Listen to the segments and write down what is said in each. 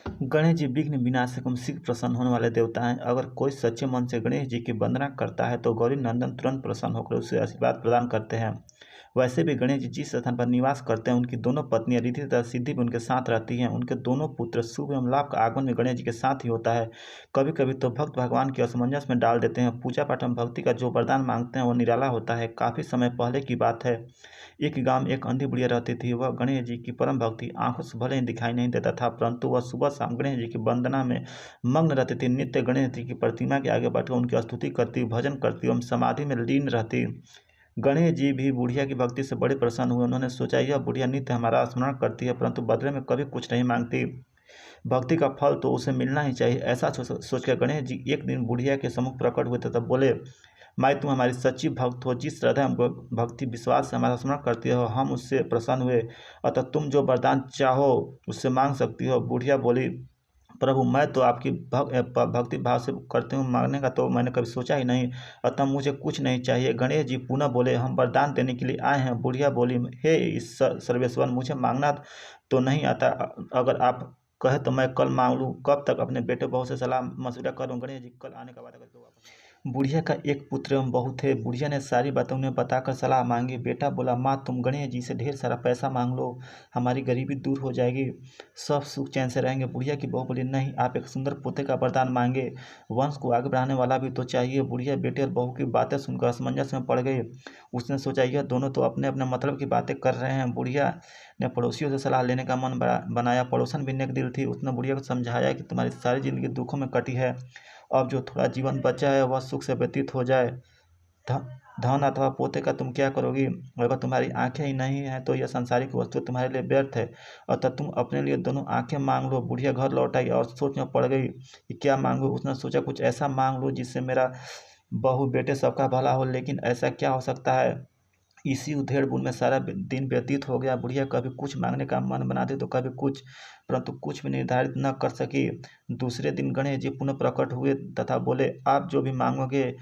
गणेश जी विघ्न विनाशकम शीघ्र प्रसन्न होने वाले देवता हैं। अगर कोई सच्चे मन से गणेश जी की वंदना करता है तो गौरी नंदन तुरंत प्रसन्न होकर उसे आशीर्वाद प्रदान करते हैं। वैसे भी गणेश जी जिस स्थान पर निवास करते हैं उनकी दोनों पत्नियां रिद्धि तथा सिद्धि भी उनके साथ रहती हैं। उनके दोनों पुत्र शुभ एवं लाभ का आगमन भी गणेश जी के साथ ही होता है। कभी कभी तो भक्त भगवान की असमंजस में डाल देते हैं। पूजा पाठ में भक्ति का जो वरदान मांगते हैं वो निराला होता है। काफी समय पहले की बात है, एक गांव में एक अंधी बुढ़िया रहती थी। वह गणेश जी की परम भक्ति आंखों से भले ही दिखाई नहीं देता था, परंतु वह सुबह शाम गणेश जी की वंदना में मग्न रहती थी। नित्य गणेश जी की प्रतिमा के आगे बैठकर उनकी स्तुति करती, भजन करती एवं समाधि में लीन रहती। गणेश जी भी बुढ़िया की भक्ति से बड़े प्रसन्न हुए। उन्होंने सोचा, यह बुढ़िया नित्य हमारा स्मरण करती है परंतु बदले में कभी कुछ नहीं मांगती। भक्ति का फल तो उसे मिलना ही चाहिए। ऐसा सोचकर गणेश जी एक दिन बुढ़िया के सम्मुख प्रकट हुए तथा बोले, माई तुम हमारी सच्ची भक्त हो। जिस श्रद्धा भक्ति विश्वास से हमारा स्मरण करती हो हम उससे प्रसन्न हुए। अतः तुम जो वरदान चाहो उससे मांग सकती हो। बुढ़िया बोली, प्रभु मैं तो आपकी भक्ति भाव से करती हूँ, मांगने का तो मैंने कभी सोचा ही नहीं, अतः मुझे कुछ नहीं चाहिए। गणेश जी पुनः बोले, हम वरदान देने के लिए आए हैं। बुढ़िया बोली, हे सर्वेश्वर, मुझे मांगना तो नहीं आता, अगर आप कहे तो मैं कल मांग लूँ। कब तक अपने बेटे बहू से सलाह मशविरा करूँ। गणेश जी कल आने का वादा करके वापस। बुढ़िया का एक पुत्र एवं बहू थे। बुढ़िया ने सारी बातें उन्हें बताकर सलाह मांगी। बेटा बोला, माँ तुम गणेश जी से ढेर सारा पैसा मांग लो, हमारी गरीबी दूर हो जाएगी, सब सुख चैन से रहेंगे। बुढ़िया की बहू बोली, नहीं, आप एक सुंदर पोते का वरदान मांगे, वंश को आगे बढ़ाने वाला भी तो चाहिए। बुढ़िया बेटे और बहू की बातें सुनकर असमंजस में पड़ गई। उसने सोचा, यह दोनों तो अपने अपने मतलब की बातें कर रहे हैं। बुढ़िया ने पड़ोसियों से सलाह लेने का मन बनाया। पड़ोसन भी नेक दिल थी। उसने बुढ़िया को समझाया कि तुम्हारी सारी जिंदगी दुखों में कटी है, अब जो थोड़ा जीवन बचा है वह सुख से व्यतीत हो जाए। धन अथवा पोते का तुम क्या करोगी। अगर तुम्हारी आंखें ही नहीं हैं तो यह सांसारिक वस्तु तुम्हारे लिए व्यर्थ है। अतः तुम अपने लिए दोनों आंखें मांग लो। बुढ़िया घर लौट आई और सोच में पड़ गई कि क्या मांगू। उसने सोचा, कुछ ऐसा मांग लो जिससे मेरा बहू बेटे सबका भला हो। लेकिन ऐसा क्या हो सकता है। इसी उधेड़ बुन में सारा दिन व्यतीत हो गया। बुढ़िया कभी कुछ मांगने का मन बनाती तो कभी कुछ, परंतु कुछ भी निर्धारित न कर सकी। दूसरे दिन गणेश जी पुनः प्रकट हुए तथा बोले, आप जो भी मांगोगे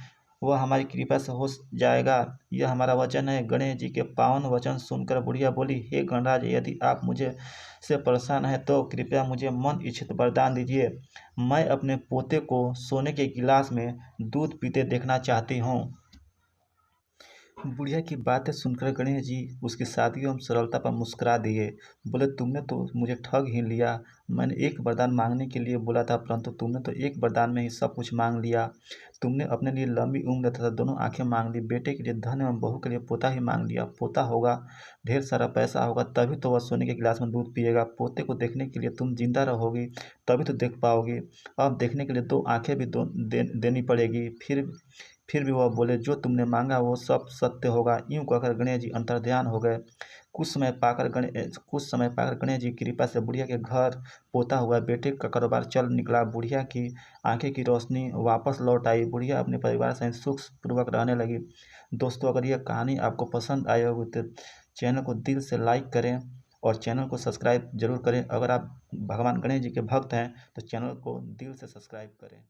वह हमारी कृपा से हो जाएगा, यह हमारा वचन है। गणेश जी के पावन वचन सुनकर बुढ़िया बोली, हे गणराज, यदि आप मुझे से परेशान है तो कृपया मुझे मन इच्छित वरदान दीजिए। मैं अपने पोते को सोने के गिलास में दूध पीते देखना चाहती हूँ। बुढ़िया की बातें सुनकर गणेश जी उसकी सादगी एवं सरलता पर मुस्कुरा दिए। बोले, तुमने तो मुझे ठग ही लिया। मैंने एक वरदान मांगने के लिए बोला था, परंतु तुमने तो एक वरदान में ही सब कुछ मांग लिया। तुमने अपने लिए लंबी उम्र तथा दोनों आंखें मांग ली, बेटे के लिए धन एवं बहू के लिए पोता ही मांग लिया। पोता होगा, ढेर सारा पैसा होगा, तभी तो वह सोने के गिलास में दूध पिएगा। पोते को देखने के लिए तुम जिंदा रहोगी, तभी तो देख पाओगी। अब देखने के लिए दो आंखें भी देनी पड़ेगी। फिर भी वह बोले, जो तुमने मांगा वो सब सत्य होगा। यूं कहकर गणेश जी अंतर्ध्यान हो गए। कुछ समय पाकर गणेश जी की कृपा से बुढ़िया के घर पोता हुआ, बेटे का कारोबार चल निकला। बुढ़िया की आंखें की रोशनी वापस लौट आई। बुढ़िया अपने परिवार सहित सुख पूर्वक रहने लगी। दोस्तों, अगर यह कहानी आपको पसंद आई होगी तो चैनल को दिल से लाइक करें और चैनल को सब्सक्राइब जरूर करें। अगर आप भगवान गणेश जी के भक्त हैं तो चैनल को दिल से सब्सक्राइब करें।